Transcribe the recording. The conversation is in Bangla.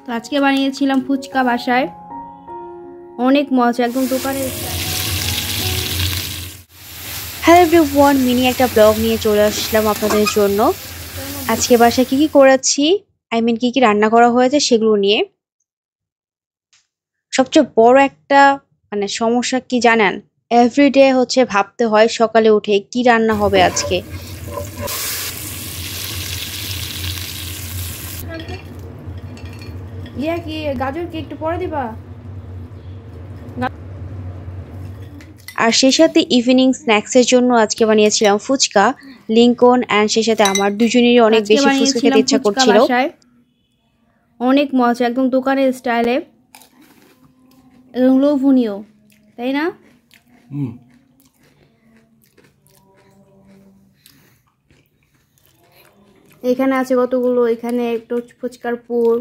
তো আজকে বানিয়েছিলাম ফুচকা বাসায়, অনেক মজা, একদম দোকানের। হ্যালো এভরিওয়ান, মিনি একটা ব্লগ নিয়ে চলে আসলাম আপনাদের জন্য। আজকে বাসায় কি করেছি, কি রান্না করা হয়েছে সেগুলো নিয়ে। সবচেয়ে বড় একটা সমস্যা কি জানেন, এভরিডে হচ্ছে ভাবতে হয় সকালে উঠে কি রান্না হবে আজকে। কি গাজর কি একটু পরে দিবা? আর সেই সাথে ইভিনিং স্ন্যাক্সের জন্য আজকে বানিয়েছিলাম ফুচকা, লিঙ্কন অ্যান্ড সেই সাথে আমার দুজনেরই অনেক আজকে বেশি ফুচকা খেতে বানিয়েছিলাম ইচ্ছা ফুচকা করছিল। বাসায়, অনেক মজা, একদম দোকানের স্টাইলে, একদম লোভনীয়, তাই না? এখানে আছে কতগুলো, এখানে একটু ফুচকার পুর,